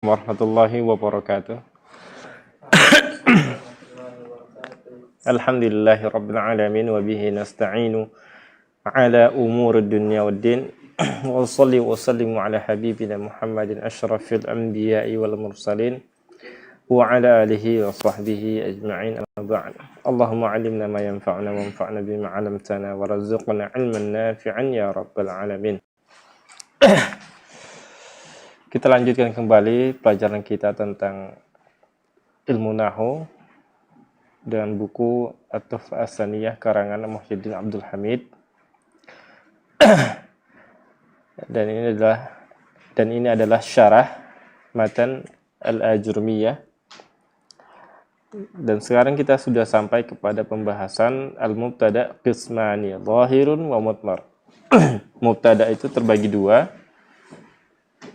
Warahmatullahi wabarakatuh. Alhamdulillahi rabbil alamin wa bihi nasta'inu ala umuri dunya waddin. Wa salli wa sallimu ala habibina Muhammadin asyrafil anbiya'i wal mursalin wa ala alihi wa sahbihi ajma'in, amma ba'd. Allahumma 'allimna ma yanfa'una wanfa'na bima 'allamtana warzuqna 'ilman nafi'an ya rabbal alamin. Kita lanjutkan kembali pelajaran kita tentang ilmu nahwu dengan buku At-Tuhfah As-Saniyah karangan Muhyiddin Abdul Hamid. Dan ini adalah syarah matan Al-Ajurmiyah. Dan sekarang kita sudah sampai kepada pembahasan al-mubtada qismani zahirun wa mudmar. Mubtada itu terbagi dua,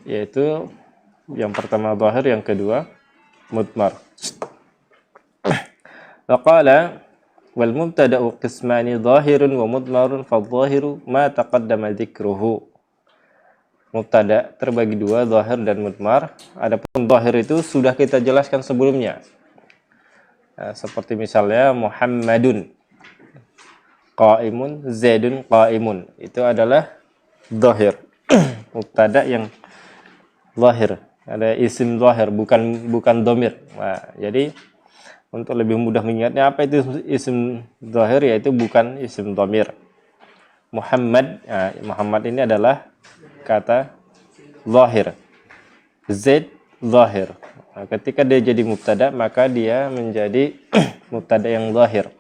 yaitu yang pertama zahir, yang kedua mudmar. Waqala wal mubtada'u qismani zahirun wa mudmarun fadh-dhahiru ma taqaddama dzikruhu. Mubtada terbagi dua, zahir dan mudmar. Adapun zahir itu sudah kita jelaskan sebelumnya. Seperti misalnya Muhammadun qaimun, Zaidun qaimun. Itu adalah zahir. Mubtada yang zahir, ada isim zahir, bukan dhamir. Nah, jadi untuk lebih mudah mengingatnya, apa itu isim zahir, yaitu bukan isim dhamir. Muhammad, Muhammad ini adalah kata zahir. Zaid zahir. Nah, ketika dia jadi mubtada, maka dia menjadi mubtada yang zahir.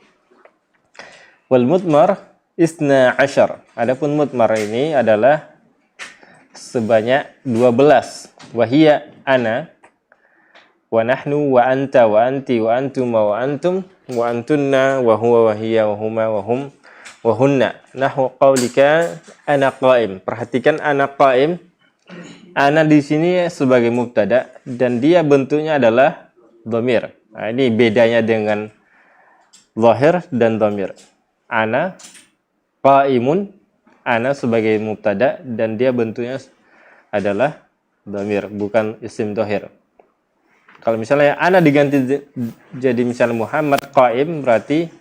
Wal mudmar isna ashar. Adapun mudmar ini adalah sebanyak 12. Wahia ana wa nahnu wa anta wa anti wa antuma wa antum wa antunna wa huwa wa hiya wa huma wa hum wa hunna. Nahwu qaulika ana qaim. Perhatikan ana qaim. Ana di sini sebagai mubtada dan dia bentuknya adalah dhamir. Nah, ini bedanya dengan zahir dan dhamir. Ana qaimun, ana sebagai mubtada dan dia bentuknya adalah dhamir, bukan isim zahir. Kalau misalnya ana diganti jadi misalnya Muhammad qaim, berarti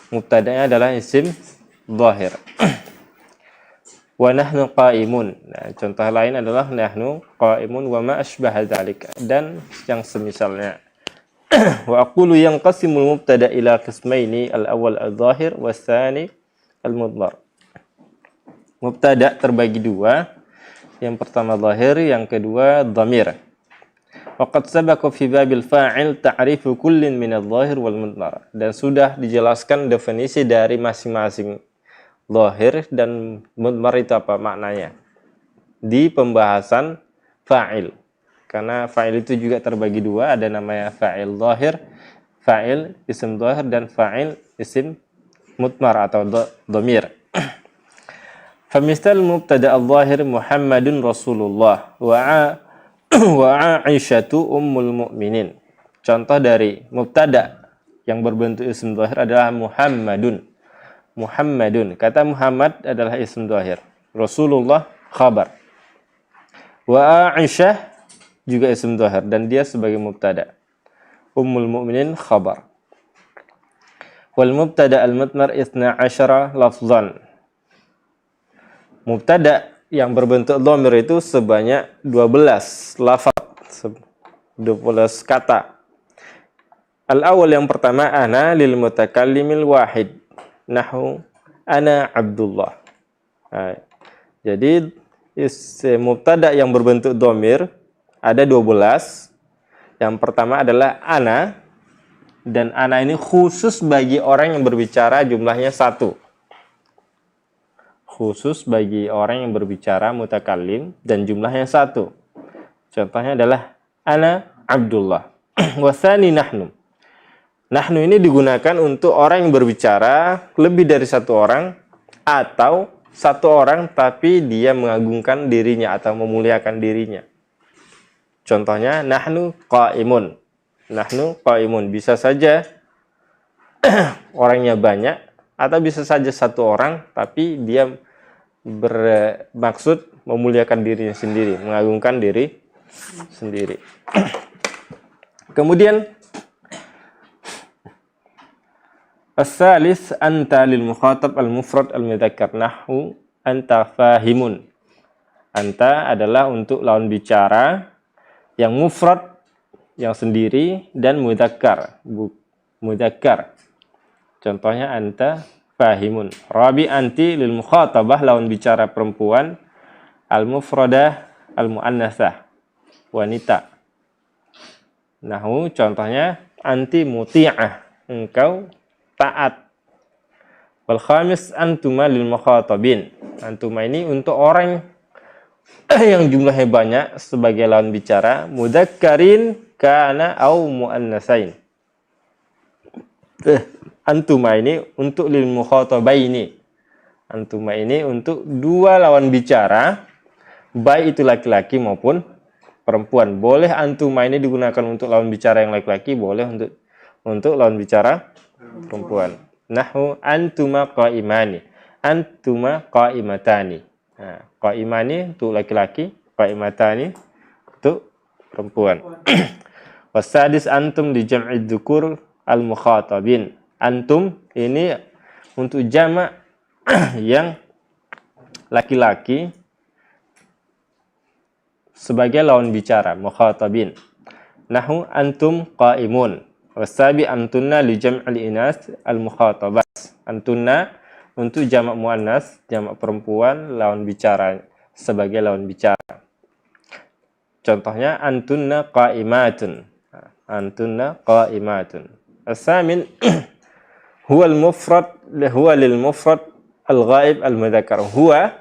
mubtadanya adalah isim zahir. Wa nahnu qaimun. Nah, contoh lain adalah nahnu qaimun wa ma asbaha dzalik, dan yang semisalnya. Wa aqulu yanqasimul mubtada ila qismaini, al-awwal al-zahir wa tsani al-mudmar. Mubtada terbagi dua, yang pertama zahir, yang kedua dhamir. Waqad sabaqa fi babil fa'il ta'rifu kullin min adh-dhahir wal mudmar. Dan sudah dijelaskan definisi dari masing-masing zahir dan mudmar itu apa maknanya di pembahasan fa'il. Karena fa'il itu juga terbagi dua, ada namanya fa'il zahir, fa'il isim zahir, dan fa'il isim mudmar atau dhamir. Famisal mubtada al-zahir Muhammadun Rasulullah wa Aisyatu ummul mu'minin. Contoh dari mubtada yang berbentuk isim zahir adalah Muhammadun. Muhammadun, kata Muhammad adalah isim zahir. Rasulullah khabar. Wa Aisyah juga isim zahir dan dia sebagai mubtada. Ummul mu'minin khabar. Wal mubtada al-mudmar 12 lafzan. Mubtada yang berbentuk dhamir itu sebanyak 12 lafaz, 12 kata. Al-awwal, yang pertama, ana lil mutakallimil wahid. Nahu ana Abdullah. Nah, jadi mubtada yang berbentuk dhamir ada 12. Yang pertama adalah ana, dan ana ini khusus bagi orang yang berbicara, jumlahnya 1. Khusus bagi orang yang berbicara mutakallim dan jumlahnya 1. Contohnya adalah ana Abdullah. Wasani nahnu. Nahnu ini digunakan untuk orang yang berbicara lebih dari satu orang, atau satu orang tapi dia mengagungkan dirinya atau memuliakan dirinya. Contohnya nahnu qaimun. Nahnu qaimun bisa saja orangnya banyak, atau bisa saja satu orang tapi dia bermaksud memuliakan dirinya sendiri, mengagungkan diri sendiri. Kemudian as-salis anta lil mukhatab al-mufrad al-mudzakkar nahwu anta fahimun. Anta adalah untuk lawan bicara yang mufrad yang sendiri dan mudzakkar mudzakkar. Contohnya anta fahimun. Rabi anti lil mukhatabah lawan bicara perempuan al-mufradah al-muannasah wanita. Nahu contohnya anti muti'ah, engkau taat. Wal khamis antuma lil mukhatabin. Antuma ini untuk orang yang jumlahnya banyak sebagai lawan bicara mudzakkarin kana au muannasain. Antuma ini untuk lil mukhatabaini. Antuma ini untuk dua lawan bicara, baik itu laki-laki maupun perempuan. Boleh antuma ini digunakan untuk lawan bicara yang laki-laki, boleh untuk lawan bicara perempuan. Nahwu antuma qaimani. Antuma qaimatani. Nah, qaimani untuk laki-laki, qaimatani untuk perempuan. Wasadis antum di jam'i dzukur al-mukhatabin. Antum ini untuk jamak yang laki-laki sebagai lawan bicara, mukhatabin. Nahu antum qaimun. Wasabi antunna li jam'il inas al-mukhatabat. Antunna untuk jamak muannas, jamak perempuan, lawan bicara sebagai lawan bicara. Contohnya antunna qaimatun. Antunna qaimatun. As-samin huwa al-mufrad lil mufrad al-ghaib al-mudzakkar. Huwa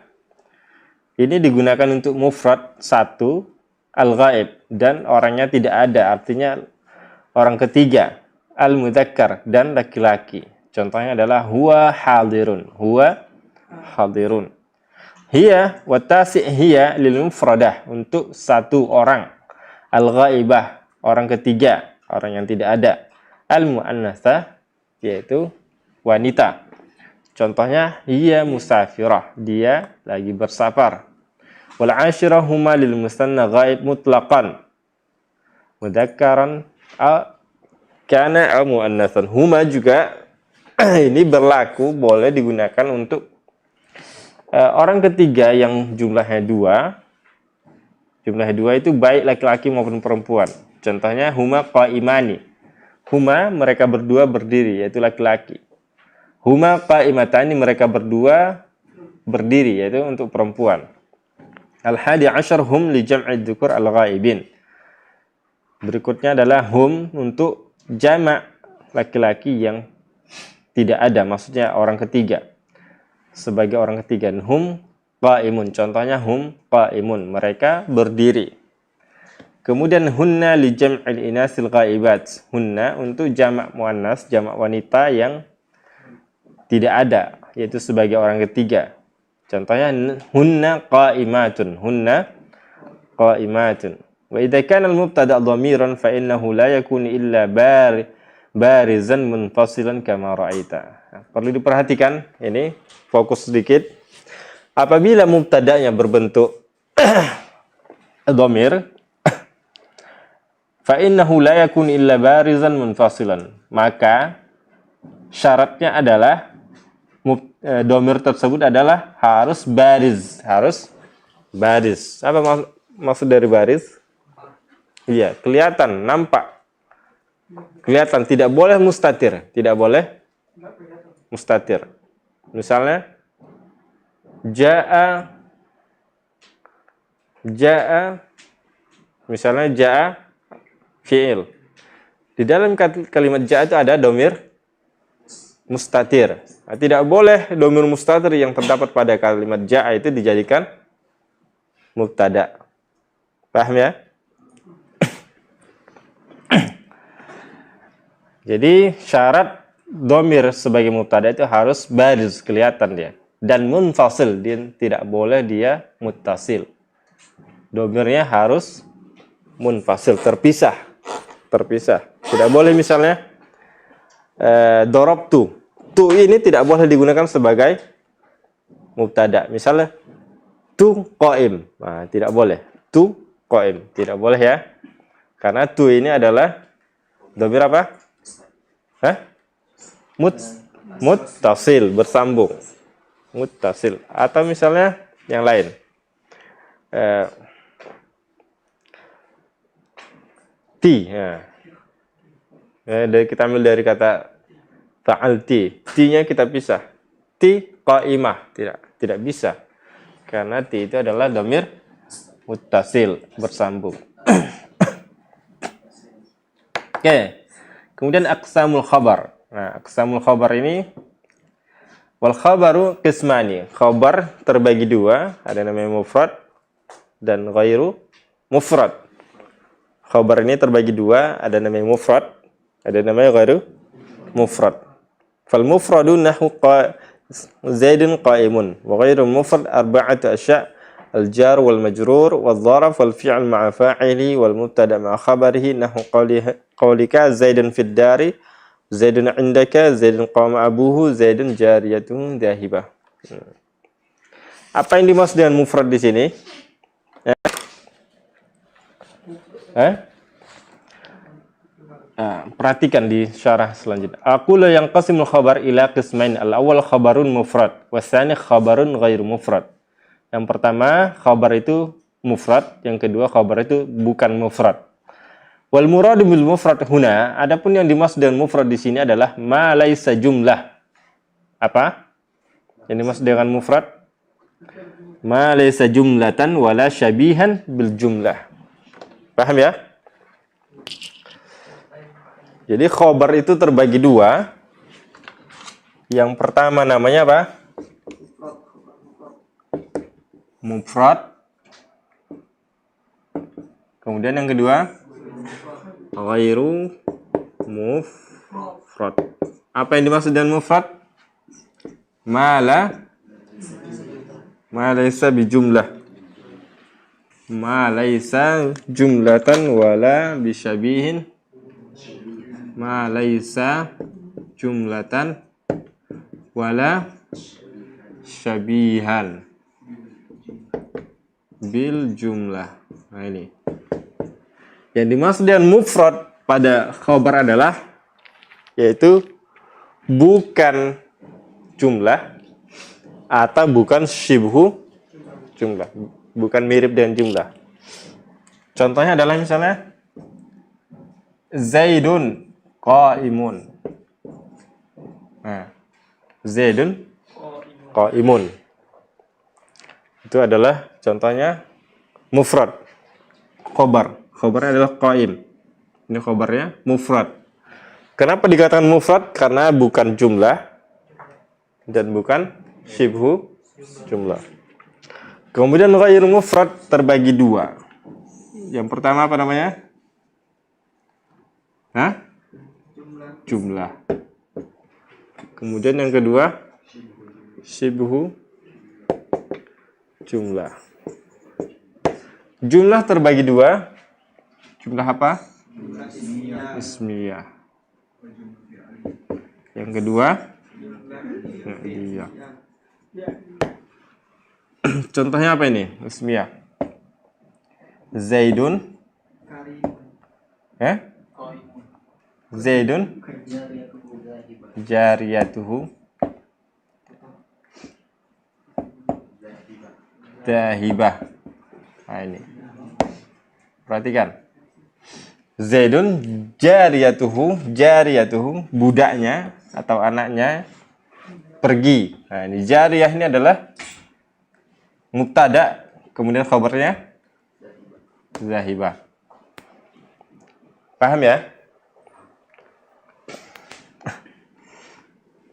ini digunakan untuk mufrad satu, al-ghaib dan orangnya tidak ada, artinya orang ketiga, al-mudzakkar dan laki-laki. Contohnya adalah huwa hadirun. Huwa hadirun. Hiya wa tasi' hiya lil mufradah untuk satu orang. Al-ghaibah orang ketiga, orang yang tidak ada. Al-muannasah yaitu wanita. Contohnya hiya musafirah, dia lagi bersafar. Wal 'ashirah huma lil musanna ghaib mutlaqan. Mudzakkaran kana au muannatsan. Huma juga ini berlaku, boleh digunakan untuk orang ketiga yang jumlahnya dua. Jumlahnya dua itu baik laki-laki maupun perempuan. Contohnya huma qaimani. Huma mereka berdua berdiri, yaitu laki-laki. Huma qaimatani mereka berdua berdiri, yaitu untuk perempuan. Al-hadi asyar hum li jam'i dzukur al-ghaibin. Berikutnya adalah hum untuk jamak laki-laki yang tidak ada, maksudnya orang ketiga. Sebagai orang ketiga, hum qaimun. Contohnya hum qaimun, mereka berdiri. Kemudian hunna li jam'il inasil ghaibat. Hunna untuk jamak muannas, jamak wanita yang tidak ada, yaitu sebagai orang ketiga. Contohnya hunna qaimatun. Hunna qaimatun. Wa idza kana al-mubtada' dhamiran fa innahu la yakunu illa barizan munfasilan kama ra'aita. Perlu diperhatikan, ini fokus sedikit. Apabila mubtada'nya berbentuk dhamir, fa innahu la yakun illa barizan munfasilan. Maka syaratnya adalah dhamir tersebut adalah harus bariz, harus baris. Apa maksud dari baris? Iya, kelihatan, nampak. Kelihatan, tidak boleh mustatir, tidak boleh mustatir. Misalnya jaa misalnya jaa fi'il. Di dalam kalimat jaa itu ada dhamir mustatir. Nah, tidak boleh dhamir mustatir yang terdapat pada kalimat jaa itu dijadikan mubtada. Paham ya? Jadi syarat dhamir sebagai mubtada itu harus bariz, kelihatan dia. Dan munfasil, dia tidak boleh dia muttasil. Dhamirnya harus munfasil, terpisah. Tidak boleh misalnya darabtu. Tu ini tidak boleh digunakan sebagai mubtada. Misalnya tu qaim. Nah, tidak boleh. Tu qaim. Tidak boleh ya. Karena tu ini adalah dhamir apa? Hah? Muttasil, bersambung. Muttasil. Atau misalnya yang lain. Ti. Ya. Kita ambil dari kata fa'alti. Ti-nya kita pisah. Ti qaimah. Tidak bisa. Karena ti itu adalah dhamir muttasil, bersambung. Oke. Kemudian aqsamul khabar. Nah, aqsamul khabar ini wal khabaru qismani. Khabar terbagi dua, ada namanya mufrad dan ghairu mufrad. Khabar ini terbagi dua, ada namanya mufrad, ada namanya ghairu mufrad. Fal mufradu nahwu Zaidun qa'imun wa ghairu mufrad arba'atu asya' al-jar wal majrur wal dharaf wal fi'l ma'a fa'ili wal mubtada ma'a khabarihi nahwu qawlika Zaidun fid dari Zaidun indaka Zaidun qama abuhu Zaidun jariyatun dhahibah. Apa yang dimaksud dengan mufrad di sini? Perhatikan di syarah selanjutnya. Aqulu yang qasimul khabar ila qismain. Al-awwal khabarun mufrad, wasani khabarun ghairu mufrad. Yang pertama, khabar itu mufrad, yang kedua khabar itu bukan mufrad. Wal muradu bil mufrad huna, adapun yang dimaksud dengan mufrad di sini adalah ma laisa jumlah. Apa? Yang dimaksud dengan mufrad? Ma laisa jumlatan wala syabihan bil jumlah. Paham ya? Jadi khobar itu terbagi dua. Yang pertama namanya apa? Mufrad. Kemudian yang kedua ghairu mufrad. Apa yang dimaksud dengan mufrad? Ma laisa bi jumlah. Ma laisa jumlatan wala bi syabihin. Ma laisa jumlatan wala syabihan bil jumlah. Nah ini. Yang dimaksud dengan mufrad pada khabar adalah yaitu bukan jumlah atau bukan syibhu jumlah, bukan mirip dengan jumlah. Contohnya adalah misalnya Zaidun qaimun. Nah, Zaidun qaimun. Itu adalah contohnya mufrad. Khobar. Khobarnya adalah qaim. Ini khobarnya mufrad. Kenapa dikatakan mufrad? Karena bukan jumlah dan bukan syibhu jumlah. Kemudian ghairu mufrad terbagi dua. Yang pertama apa namanya? Jumlah. Kemudian yang kedua syibhu jumlah. Jumlah terbagi dua. Jumlah apa? Ismiyah. Yang kedua iya. Contohnya apa ini? Ismiyah. Zaidun Zaidun jariyatuhu dahibah. Nah ini. Perhatikan. Zaidun jariyatuhu budaknya atau anaknya pergi. Nah, ini jariyah ini adalah mubtada, kemudian khabarnya zahibah. Paham ya?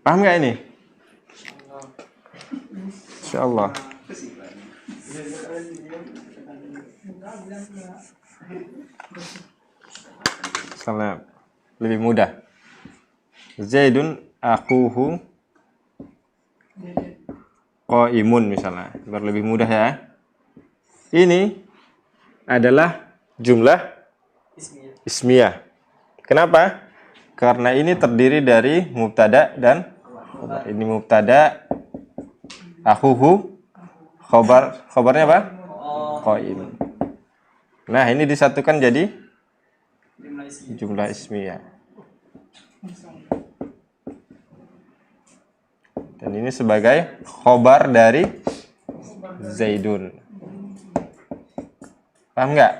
Paham nggak ini? Insyaallah. Misalnya lebih mudah. Zaidun akuhu qaimun misalnya. Biar lebih mudah ya. Ini adalah jumlah ismiyah. Kenapa? Karena ini terdiri dari mubtada dan khabar. Ini mubtada, akhuhu, khabarnya apa? Qaim. Nah, ini disatukan jadi jumlah ismiyah. Dan ini sebagai khobar dari Zaidun. Paham nggak?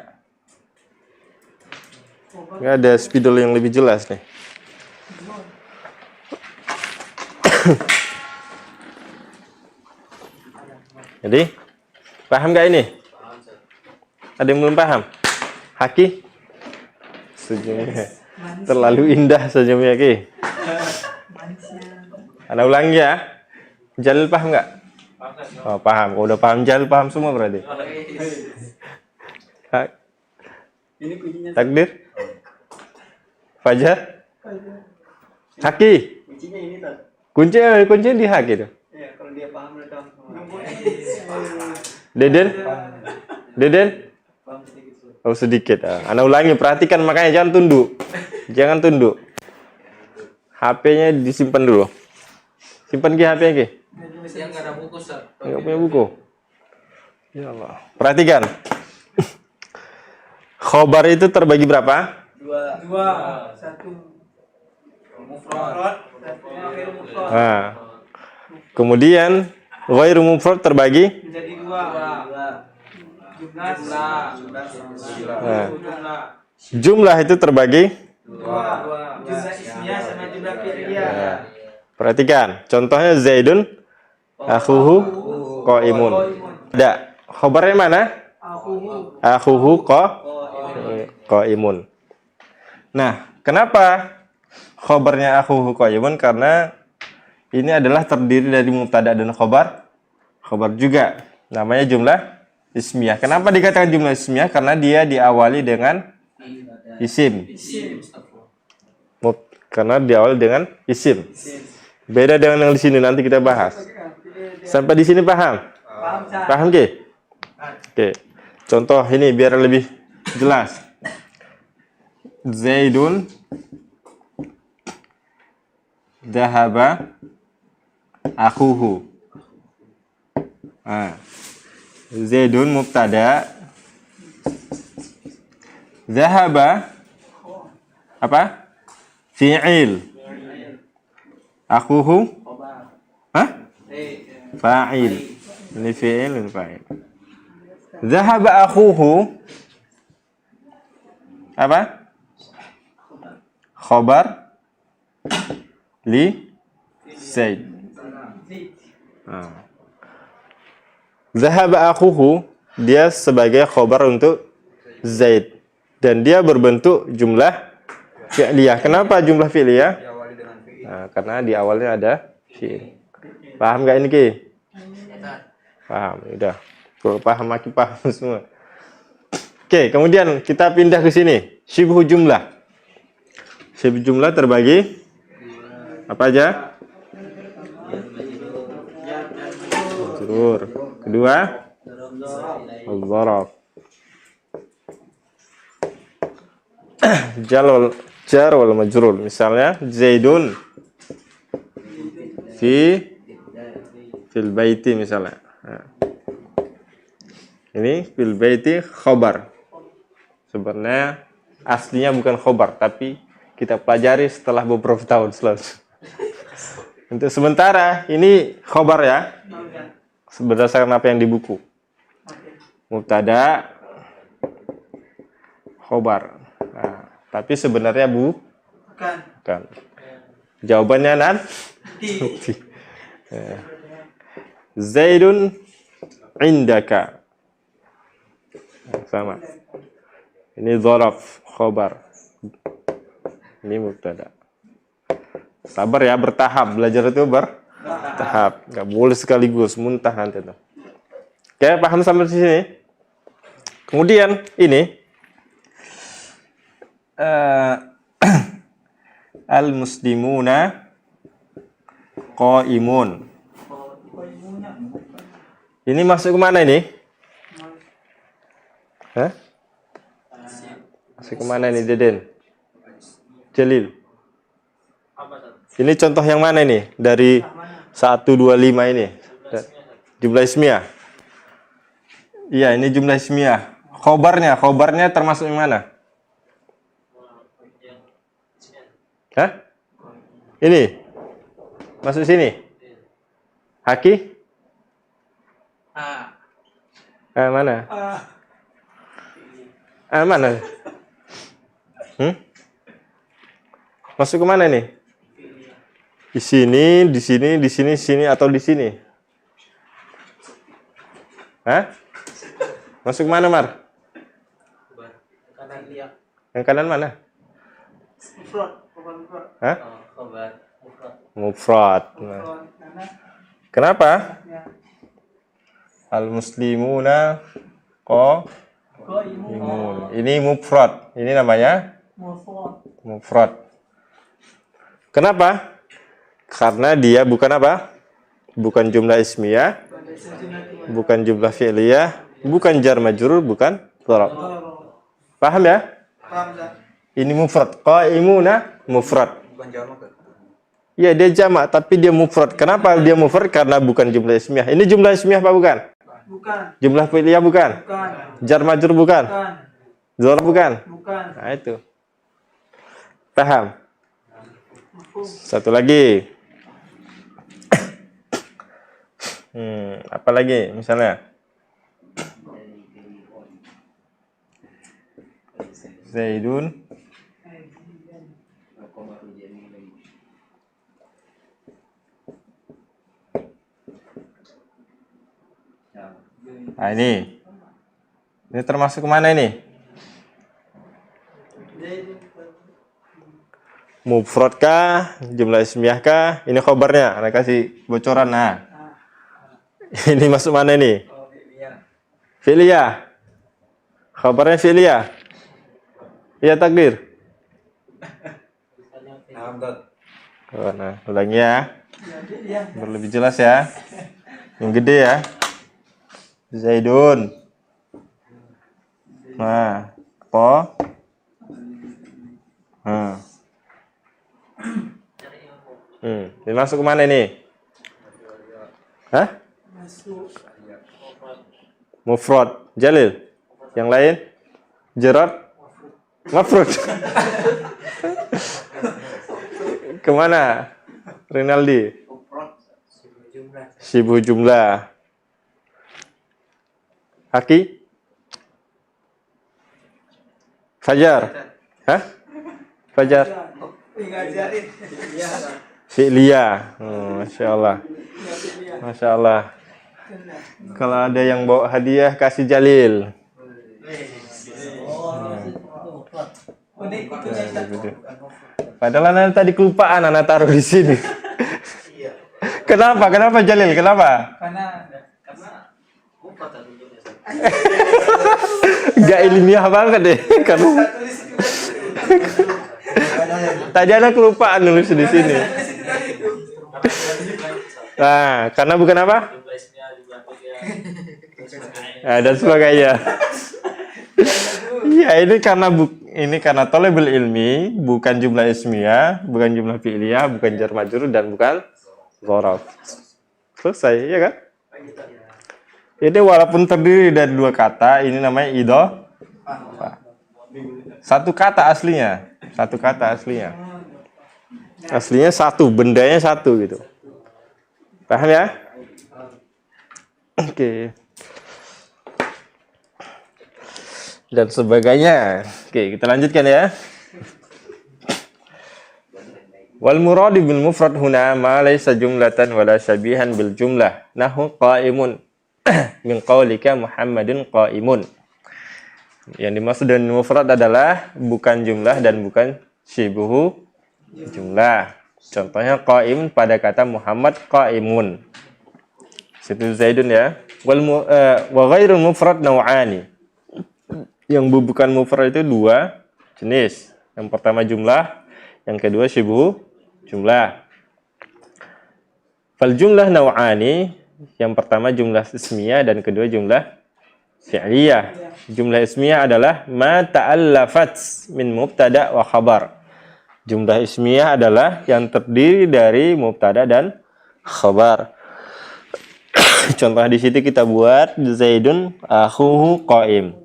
Nggak ada spidol yang lebih jelas nih. Jadi, paham nggak ini? Ada yang belum paham? Haki? Senyumnya terlalu indah senyumnya Ki. Anda ulangi ya. Jalil paham nggak? Oh, paham. Kalau udah paham Jalil paham semua berarti. Takdir? Fajar? Haki? Kuncinya di Haki tuh. Kalau dia paham mereka. Deden? Oh sedikit. Anda ulangi, perhatikan makanya jangan tunduk. Jangan tunduk. HP-nya disimpan dulu. Simpan Ki HP-nya Ki. Yang nggak ada buku, Ustaz. Nggak punya buku. Ya Allah. Perhatikan. Khobar itu terbagi berapa? Dua. Satu. Mufrad. Satu akhir mufrad. Nah. Kemudian ghairu mufrad terbagi Menjadi dua. Jumlah. Nah. Jumlah itu terbagi Dua. Jumlah ismiyah sama jumlah fi'liyah. Nah. Perhatikan. Contohnya Zaidun akhuhu qaimun. Ada khobarnya mana? Akhuhu qaimun. Nah, kenapa khobarnya akhuhu qaimun? Karena ini adalah terdiri dari mubtada dan khobar juga. Namanya jumlah ismiyah. Kenapa dikatakan jumlah ismiyah? Karena dia diawali dengan isim. Karena diawali dengan isim. Beda dengan yang di sini, nanti kita bahas. Sampai di sini paham? Paham Ki? Oke. Contoh ini biar lebih jelas. Zaidun dhahaba akhuhu. Zaidun mubtada. Dhahaba apa? Fi'il. Akhuhu fa'il. Ini fi'il, ini fa'il. Dhahaba akhuhu apa? Khobar li Zaid. Dhahaba akhuhu, dia sebagai khobar untuk Zaid. Dan dia berbentuk jumlah fi'liyah. Kenapa jumlah fi'liyah? Nah, karena di awalnya ada fi'il. Paham gak ini Ki? Paham, udah. Kalau paham Maki paham semua. Oke, kemudian kita pindah ke sini. Syibhu jumlah. Syibhu jumlah terbagi apa aja? Majrur. Kedua, al-dharaf. Jar wal majrur. Misalnya Zaidun fil baiti misalnya. Nah. Ini fil baiti khobar. Sebenarnya aslinya bukan khobar, tapi kita pelajari setelah beberapa tahun selanjutnya. Untuk sementara ini khobar ya. Berdasarkan apa yang di buku. Mubtada khobar. Nah, tapi sebenarnya bukan. Jawabannya nanti. Zaidun indaka. Sama. Ini dzaraf khobar. Ini mubtada. Sabar ya, bertahap. Belajar itu bertahap. Enggak boleh sekaligus, muntah nanti tuh. Oke, paham sampai di sini? Kemudian ini al-muslimuna qaimun. Ini masuk ke mana ini? Hah? Masuk ke mana ini Deden? Jalil. Ini contoh yang mana ini? Dari 1, 2, 5 ini. Jumlah ismiyah. Iya, ini jumlah ismiyah. Khobarnya termasuk yang mana? Hah? Ini? Masuk sini? Haki? Mana? Mana? Masuk ke mana nih? Di sini, di sini, di sini, sini atau di sini? Hah? Masuk mana, Mar? Yang kanan mana? Hah? Mufrad. Nah. Kenapa? Al-muslimuna qaimun. Ini mufrad. Ini namanya mufrad. Kenapa? Karena dia bukan apa? Bukan jumlah ismiyah, bukan jumlah fi'liyah, bukan jar majrur, bukan dharab. Paham ya? Paham, Ini mufrad. Qaimuna mufrad. Ya, dia jamak tapi dia mufrad. Kenapa dia mufrad? Karena bukan jumlah ismiyah. Ini jumlah ismiyah apa bukan? Bukan. Jumlah fi'liyah bukan? Bukan. Jar majrur bukan? Bukan. Dharab bukan? Bukan. Nah, itu. Paham? Satu lagi. Apa lagi misalnya? Zaidun Nah, ini termasuk kemana ini? Mufrad kah? Jumlah ismiyah kah? Ini khobarnya. Anda kasih bocoran. Nah, ini masuk mana ini? Fi'liyah. Khobarnya fi'liyah. Iya, takdir. Nah, ulangi ya. Biar lebih jelas ya. Yang gede ya. Zaidun. Nah, apa? Ini masuk ke mana ini? Hah? Mufrad. Jalil. Yang lain? Jarad. Mafrud. Kemana? Rinaldi. Sibuk jumlah. Haki? Fajar? Hah? Fajar? Fi'liyah. Masya Allah. Masya Allah. Kalau ada yang bawa hadiah, kasih Jalil. Padahal anak tadi kelupaan, anak taruh di sini. Kenapa? Kenapa Jalil? Kenapa? Karena Gak ilmiah banget deh. Karena tadi anak kelupaan nulis di sini. Nah, karena bukan apa? Nah, dan sebagainya. Ya, ini karena thalabul ilmi, bukan jumlah ismiyah, bukan jumlah fi'liyah, bukan jar majrur dan bukan dharaf. Selesai, ya kan? Ini walaupun terdiri dari dua kata, ini namanya idhofah. Satu kata aslinya. Aslinya satu, bendanya satu gitu. Paham ya? Oke. Dan sebagainya. Oke, kita lanjutkan ya. Wal muradu bil mufrad huna ma laysa jumlatan wala syabihan bil jumlah. Nahu qaimun min qaulika Muhammadun qaimun. Yang dimaksud dengan mufrad adalah bukan jumlah dan bukan syibuhu jumlah. Contohnya qaim pada kata Muhammad qaimun. Situ Zaidun ya. Wa ghairul mufrad naw'ani. Yang bukan mufrad itu dua jenis. Yang pertama jumlah, yang kedua syibuhu jumlah. Fal jumlah naw'ani, yang pertama jumlah ismiyah dan kedua jumlah fi'liyah. Jumlah ismiyah adalah ma ta'allafat min mubtada wa khabar. Jumlah ismiyah adalah yang terdiri dari mubtada dan khabar. Contoh di situ kita buat Zaidun akhuhu qaim.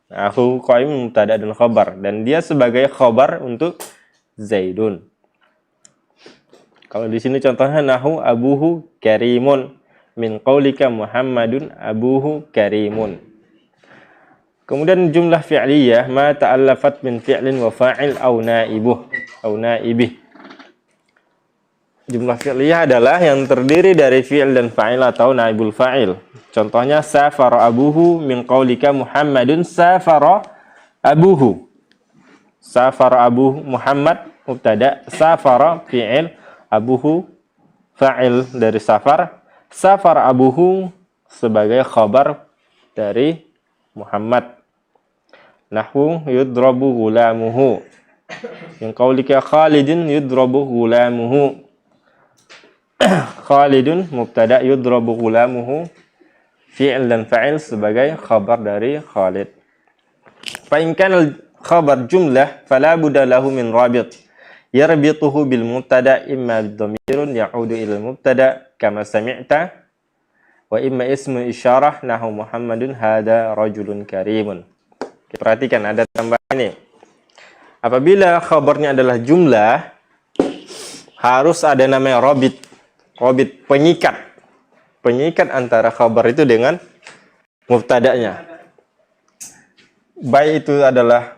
Akhuhu qa'imun mubtada dan khabar, dan dia sebagai khabar untuk Zaidun. Kalau di sini contohnya nahu abuhu karimun min qaulika Muhammadun abuhu karimun. Kemudian jumlah fi'liyah ma ta'allafat min fi'lin wa fa'il au naibuh au naibih. Jumlah fi'liyah adalah yang terdiri dari fi'il dan fa'il atau naibul fa'il. Contohnya safara abuhu min qaulika Muhammadun safara abuhu. Safara abuhu Muhammad mubtada, safara fi'il, abuhu fa'il dari safar, safara abuhu sebagai khabar dari Muhammad. Nahwu yudrabu gulamuhu min qaulika Khalidun yudrabu gulamuhu. Khalidun mubtada, yudrabu gulamuhu fi'il dan fa'il sebagai khabar dari Khalid. Fa in kana khabar jumlah fala budda lahu min rabit yarbituhu bil mubtada imma bidamirun ya'udu ila al mubtada kama sami'ta wa imma ismu isyarah nahu Muhammadun hada rajulun karimun. Perhatikan ada tambahan ini. Apabila khabarnya adalah jumlah, harus ada namanya rabit. Rabit, penyikat antara khabar itu dengan mubtada'nya. Baik itu adalah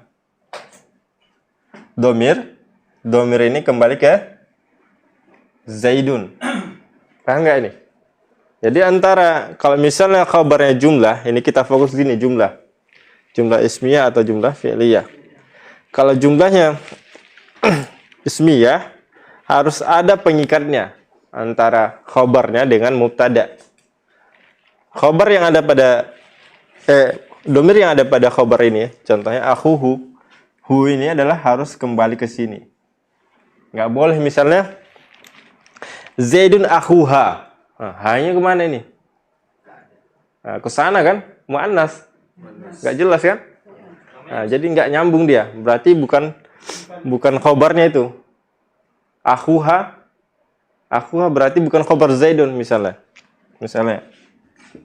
domir ini kembali ke Zaidun. Paham nggak ini? Jadi antara, kalau misalnya khabarnya jumlah, ini kita fokus gini, jumlah ismiyah atau jumlah fi'liyah. Kalau jumlahnya ismiyah, harus ada pengikatnya antara khabarnya dengan mubtada. Khabar yang ada pada domir yang ada pada khabar ini, contohnya akhuhu, hu ini adalah harus kembali ke sini. Nggak boleh misalnya Zaidun akhuha. Nah, hanya kemana ini? Nah, ke sana kan? Muannas. Nggak jelas kan? Nah, jadi nggak nyambung dia. Berarti bukan khabarnya itu. Akhuha berarti bukan khabar Zaidun misalnya. Misalnya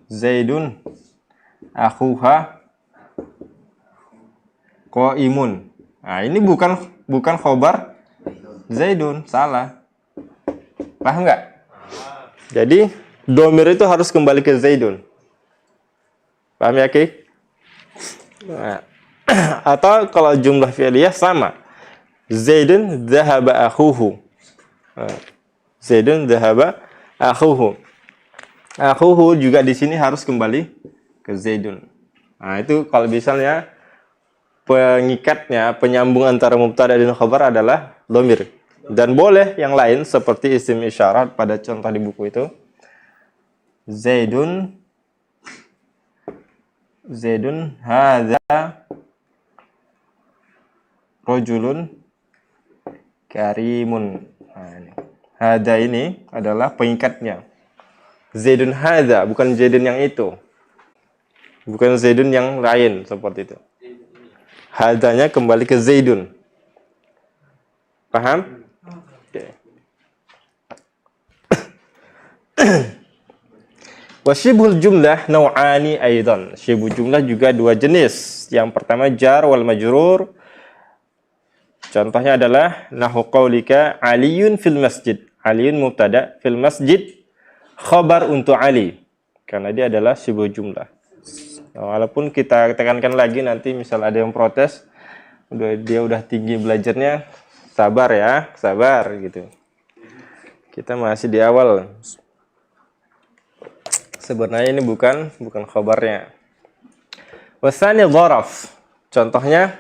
Zaidun akhuha qaimun. Nah, ini bukan khabar Zaidun, salah. Paham nggak? Jadi domir itu harus kembali ke Zaidun. Paham ya, Ki? Nah, atau kalau jumlah fi'liyah sama. Zaidun dhahaba akhuhu. Zaidun dhahaba akhuhu. Akhuhu juga di sini harus kembali ke Zaidun. Nah, itu kalau misalnya pengikatnya, penyambung antara mubtada dan khabar adalah dhamir. Dan boleh yang lain seperti isim isyarat pada contoh di buku itu. Zaidun hadza rajulun karimun. Nah, ini. Hadza ini adalah pengikatnya. Zaidun hadza, bukan Zaidun yang itu. Bukan Zaidun yang lain seperti itu. Hadzanya kembali ke Zaidun. Paham? Oke. Wa syibhul jumlah nau'ani aidan. Syibhul jumlah juga dua jenis. Yang pertama jar wal majrur. Contohnya adalah nahu qaulika Aliyun fil masjid. Aliyun mubtada, fil masjid khabar untuk Ali. Karena dia adalah syibhul jumlah. Walaupun kita tekankan lagi nanti misal ada yang protes, dia udah tinggi belajarnya, sabar ya, sabar gitu. Kita masih di awal. Sebenarnya ini bukan khabarnya. Wasani dharaf. Contohnya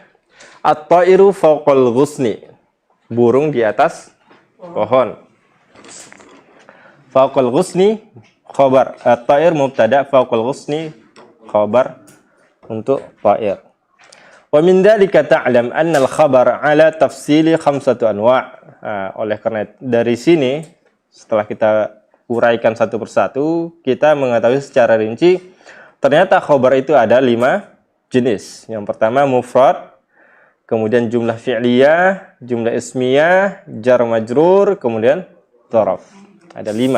at-tairu fawqal ghusni. Burung di atas pohon. Fawqal ghusni khabar. At-tair mubtada, fawqal ghusni khabar untuk ta'ir. Wa min dzalika ta'lam anna al-khabar ala tafsili khamsatu anwa'. Oleh karena dari sini setelah kita uraikan satu persatu, kita mengetahui secara rinci ternyata khabar itu ada 5 jenis. Yang pertama mufrad, kemudian jumlah fi'liyah, jumlah ismiyah, jar majrur, kemudian dzaraf. Ada 5.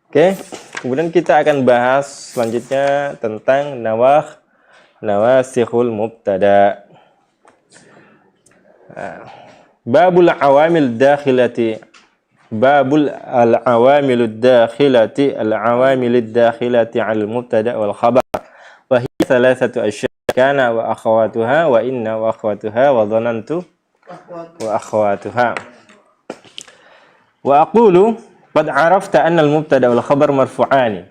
Oke, kemudian kita akan bahas selanjutnya tentang nawah nawasikhul mubtada. Babul awamil dakhilati babul al-awamil dakhilati al-awamil dakhilati 'ala al-mubtada wal khabar wa hiya thalathatu asya' kana wa akhawatuha wa inna wa akhawatuha wa dhanantu wa akhawatuha. Wa aqulu qad 'arafta anna al-mubtada wal khabar marfu'ani.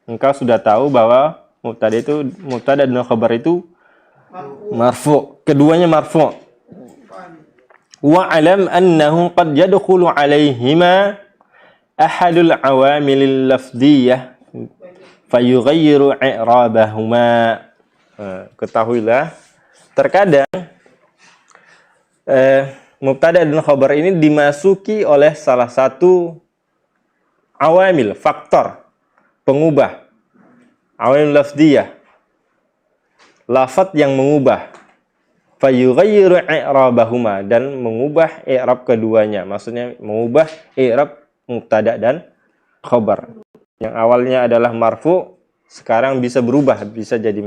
Engkau sudah tahu bahwa mubtada dan khabar itu marfu', keduanya marfu'. Wa alam annahu qad yadkhulu alaihima ahadul awamilil lafdhiyah fayughayyiru i'rabahuma. Ketahuilah terkadang mubtada dan khabar ini dimasuki oleh salah satu awamil, faktor pengubah, awamil lafdhiyah, lafaz yang mengubah, fayughayyiru i'rabahuma, dan mengubah i'rab keduanya, maksudnya mengubah i'rab mubtada dan khabar. Yang awalnya adalah marfu sekarang bisa berubah, bisa jadi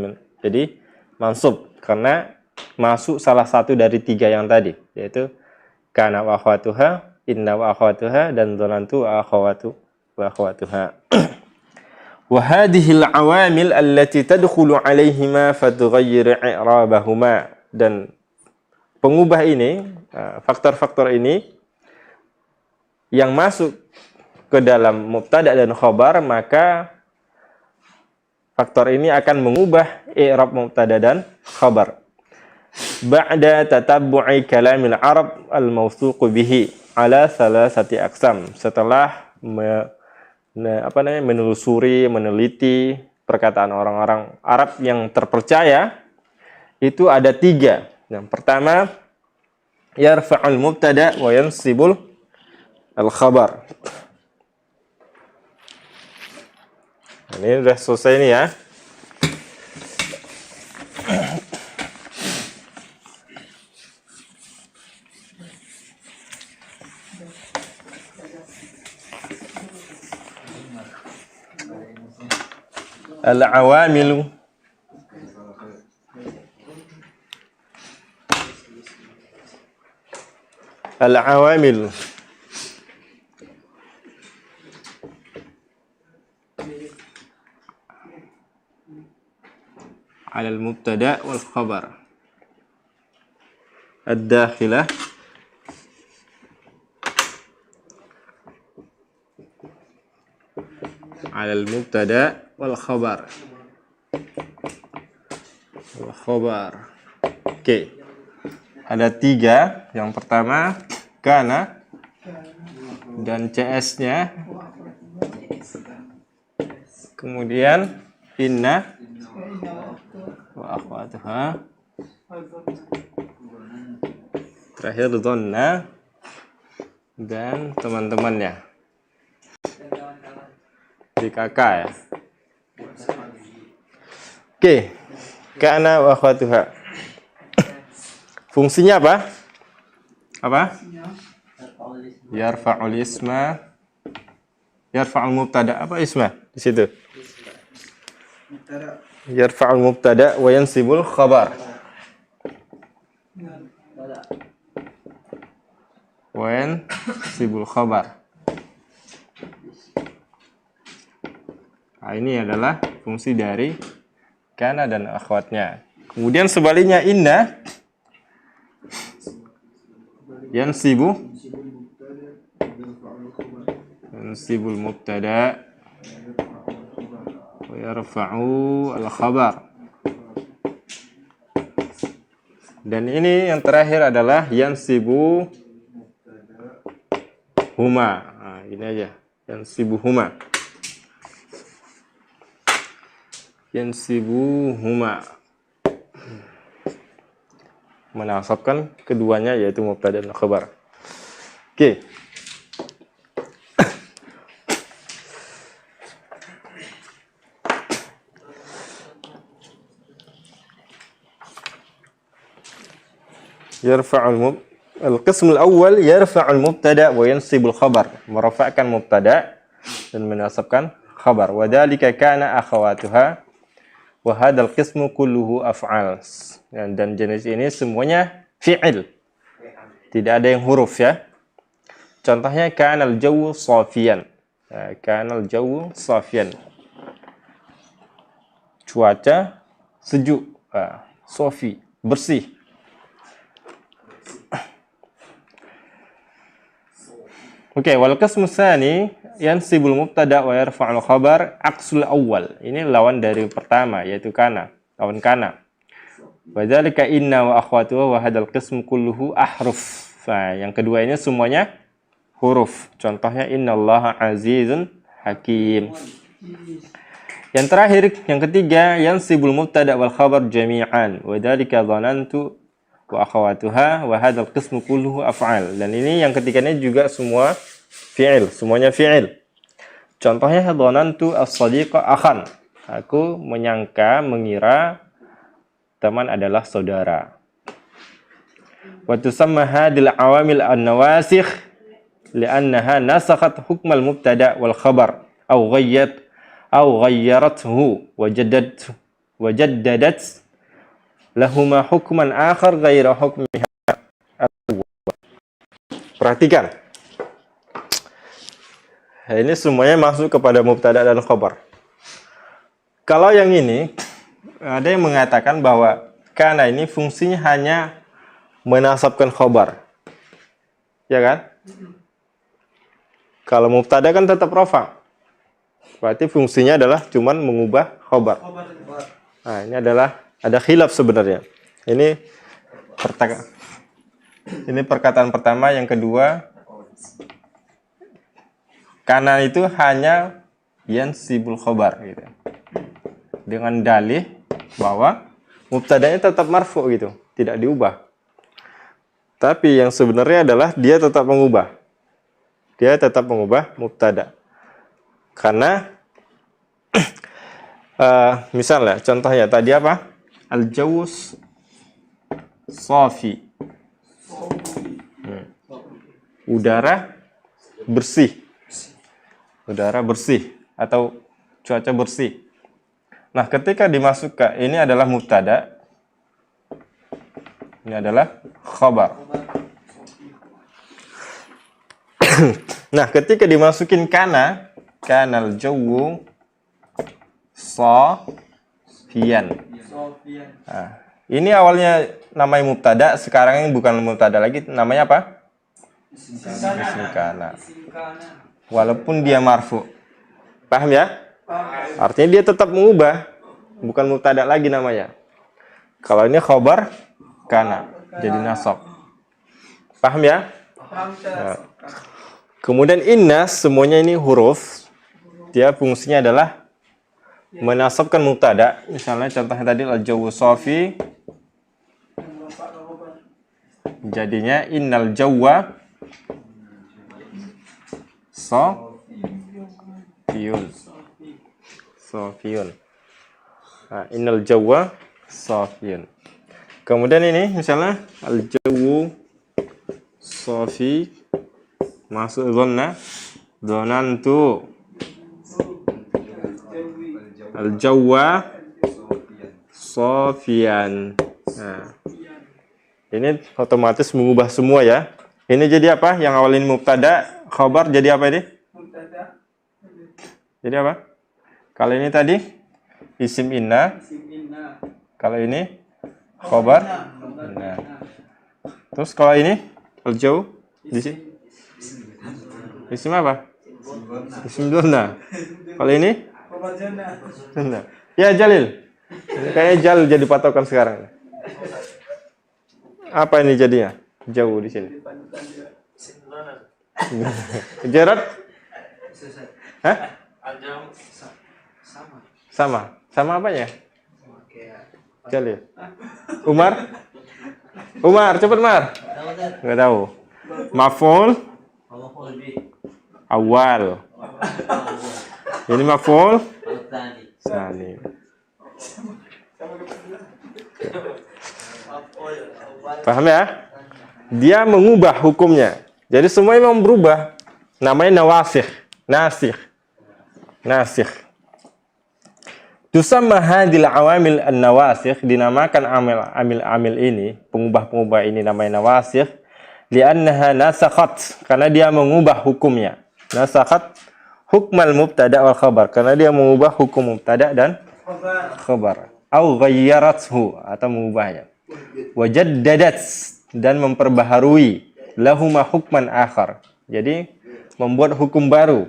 mansub karena masuk salah satu dari tiga yang tadi, yaitu kana wa akhwatuha, inna wa akhwatuha, dan dhanantu wa akhwatuha. Wa hadhihi al-awamil allati tadkhulu 'alaihima fatughayyiru i'rabahuma. Dan pengubah ini, faktor-faktor ini yang masuk ke dalam mubtada dan khabar, maka faktor ini akan mengubah i'rab mubtada dan khabar. Ba'da tatabbu'i kalamil Arab al-mawthuq bihi ala thalathati aqsam. Setelah menelusuri, meneliti perkataan orang-orang Arab yang terpercaya, itu ada tiga. Yang pertama, yarfa'ul mubtada wa yansibul al-khabar. Ini sudah selesai ini ya. Al-awamilu al-awamil ala al-mubtada wal khabar ad-dakhilah ala al-mubtada wal khabar. Oke. Ada tiga. Yang pertama kana dan CS-nya. Kemudian inna wa akhwatuha. Terakhir dhanna dan teman-temannya. Di kakak ya. Oke. Kana wa akhwatuha. Fungsinya apa? Apa? Yarfa'ul isma. Yarfa'ul mubtada. Apa isma di situ? Yarfa'ul mubtada wa yansibul khabar. Wa yansibul khabar. Nah, ini adalah fungsi dari kana dan akhwatnya. Kemudian sebaliknya inna yansibul mubtada wa yarfa'u al-khabar. Dan ini yang terakhir adalah yansibu huma. Nah, ini aja, yansibu huma. Yansibu huma. Menasabkan keduanya, yaitu mubtada dan khabar. Oke. Yarfa'ul al-qism al-awwal yarfa'ul mubtada wa yansibul khabar. Merafa'kan mubtada dan menasabkan khabar. Wa dzalika kana akhawatuha wa hadzal qismu kulluhu af'al. Dan jenis ini semuanya fi'il. Tidak ada yang huruf ya. Contohnya kanal jawu safiyan. Kanal jawu safiyan. Cuaca sejuk. Safi, bersih. Oke, wal qismu tsani yansibul mubtada wa yarfa'ul khabar aqsul awwal. Ini lawan dari pertama yaitu kana, lawan kana. Wa dzalika inna wa akhwatuha wa hadzal qismu kulluhu ahruf. Nah, yang kedua ini semuanya huruf. Contohnya innallaha azizun hakim. Yang terakhir, yang ketiga, yansibul mubtada wal khabar jami'an. Wa dzalika dhanantu wa akhawatuha wa hadzal qismu kulluhu af'al. Dan ini yang ketiganya juga semua fi'il, semuanya fi'il. Contohnya dhanantu as-sadiqa akhan. Aku menyangka, mengira teman adalah saudara. Wa tusamma hadhil awamil an-nawasikh li'annaha nasakhat hukmal mubtada wal khabar aw ghayyarathu wa jaddadat lahuma hukman akhar ghaira hukmiha. Perhatikan. Ini semuanya masuk kepada mubtada dan khabar. Kalau yang ini ada yang mengatakan bahwa kana ini fungsinya hanya menasabkan khabar. Ya kan? Kalau mubtada kan tetap rafa. Berarti fungsinya adalah cuman mengubah khabar. Nah, ini adalah ada khilaf sebenarnya. Ini perkataan pertama, yang kedua kana itu hanya yansibul khabar gitu. Dengan dalih bahwa mubtadanya tetap marfu gitu, tidak diubah. Tapi yang sebenarnya adalah dia tetap mengubah. Dia tetap mengubah mubtada. Karena misalnya contohnya tadi apa? Al-jawus safi. Udara bersih. Udara bersih atau cuaca bersih. Nah, ketika dimasukkan, ini adalah mubtada. Ini adalah khabar. Nah, ketika dimasukin kana, kanal jawu safiyan. Nah, ini awalnya namanya mubtada, sekarang ini bukan mubtada lagi, namanya apa? Isim kana. Walaupun dia marfu. Paham ya? Artinya dia tetap mengubah, bukan mubtada lagi namanya. Kalau ini khabar kana, jadi nasab. Paham ya? Nah. Kemudian inna, semuanya ini huruf. Dia fungsinya adalah menasabkan mubtada. Misalnya contohnya tadi al-jawu safi. Jadinya innal jawwa safiyun. Safiyun. Nah, innal jawwa safiyun. Kemudian ini misalnya al-jawu safi masuk dhanna, dhanantu al-jawwa safiyan. Nah, ini otomatis mengubah semua ya. Ini jadi apa? Yang awal ini mubtada, khabar jadi apa ini? Jadi apa? Kalau ini tadi isim inna. Kalau ini khabar. Nah. Terus kalau ini al-jaw di sini isim apa? Isim dhanna. Kalau ini dhanna. Ya Jalil. Kayaknya Jalil jadi patokan sekarang. Apa ini jadinya? Jauh di sini. Jarad? Hah? Sama. Sama apanya? Jalil. Umar? Umar, cepet Mar. Enggak tahu. Maf'ul awal. Ini maf'ul tsani. Paham ya? Dia mengubah hukumnya. Jadi semuanya memang berubah. Namanya nawasikh, nasikh. Nasikh. Tusamma hadhil awamil an-nawasikh, dinamakan amil ini, pengubah-pengubah ini namanya nawasikh, li'annaha nasakhat, karena dia mengubah hukumnya. Nasakhat hukmal mubtada wal khabar, karena dia mengubah hukum mubtada dan khabar. Au ghayyarathu, atau mengubahnya. Wajaddadat, dan memperbaharui lahuma hukman akhar. Jadi membuat hukum baru.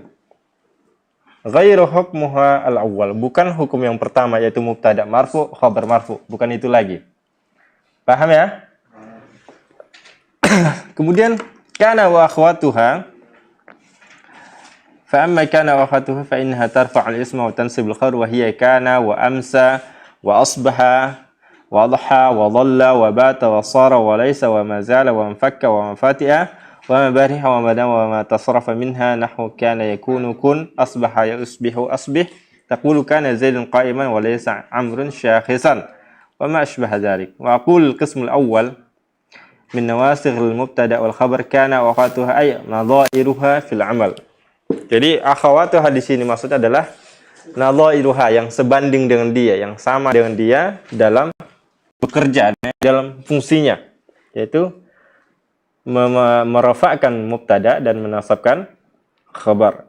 Ghairu hukmuha al-awwal, bukan hukum yang pertama yaitu mubtada marfu, khabar marfu, bukan itu lagi. Paham ya? Kemudian kana wa akhwatuha, fa amma kana wa akhwatuha fa innaha tarfa'u al-isma wa tansibu al-khabar wa hiya kana wa amsa wa asbaha wa adha wa dhalla wa bata wa sara wa laysa wa ma zala wa anfakka wa mafatiha wa ma bariha wa ma dama wa ma tasrafa minha nahwu kana yakunu kun asbaha yusbihu asbih taqulu kana zaidun qa'iman wa laysa amrun shakhisan wa ma ashbaha dhalik. Wa aqul al-qism al-awwal min nawasikh al-mubtada wal khabar kana wa akhawatuha ay nadhairuha fil amal. Jadi akhawatuha di sini maksudnya adalah nadhairuha, yang sebanding dengan dia, yang sama dengan dia dalam bekerja, dalam fungsinya, yaitu merafa'kan mubtada dan menasabkan khabar.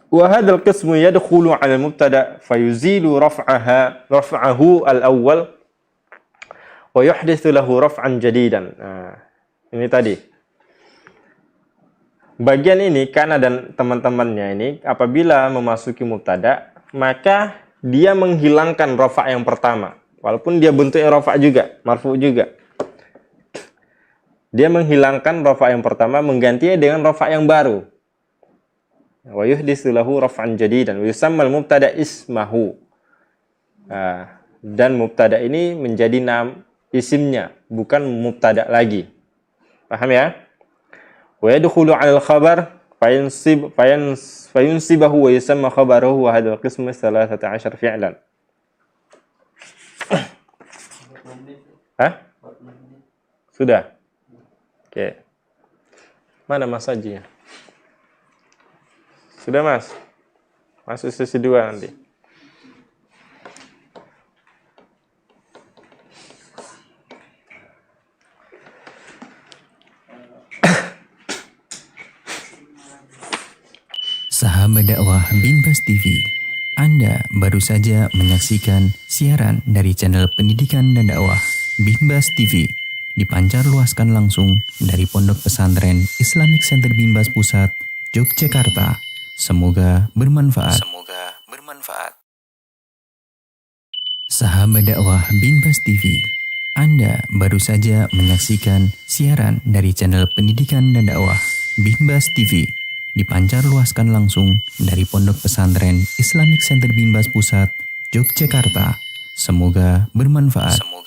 Wa hadzal qismu yadkhulu 'ala al-mubtada fayuzilu raf'ahu al-awwal wa yuhdithu lahu raf'an jadidan. Nah, ini tadi. Bagian ini Kana dan teman-temannya ini apabila memasuki mubtada, maka dia menghilangkan rafa' yang pertama. Walaupun dia bentuknya rafa' juga, marfu' juga. Dia menghilangkan rafa' yang pertama, menggantinya dengan rafa' yang baru. Wa yuhditsu lahu raf'an jadidan wa yusammal mubtada ismahu. Dan mubtada ini menjadi isimnya, bukan mubtada lagi. Paham ya? Wa yadkhulu 'ala al-khabar fayunsibahu wa yusamma khabaruhu wa hadzal qismu 13 fi'lan. Hah? Sudah? Oke. Mana Mas Haji? Sudah Mas? Masuk sesi 2 nanti. Sahabat dakwah Binbas TV, Anda baru saja menyaksikan siaran dari channel pendidikan dan dakwah Binbas TV, dipancar luaskan langsung dari Pondok Pesantren Islamic Center Binbas Pusat, Yogyakarta. Semoga bermanfaat. Sahabat dakwah Binbas TV, Anda baru saja menyaksikan siaran dari channel pendidikan dan dakwah Binbas TV, dipancar luaskan langsung dari Pondok Pesantren Islamic Center Binbas Pusat, Yogyakarta. Semoga bermanfaat.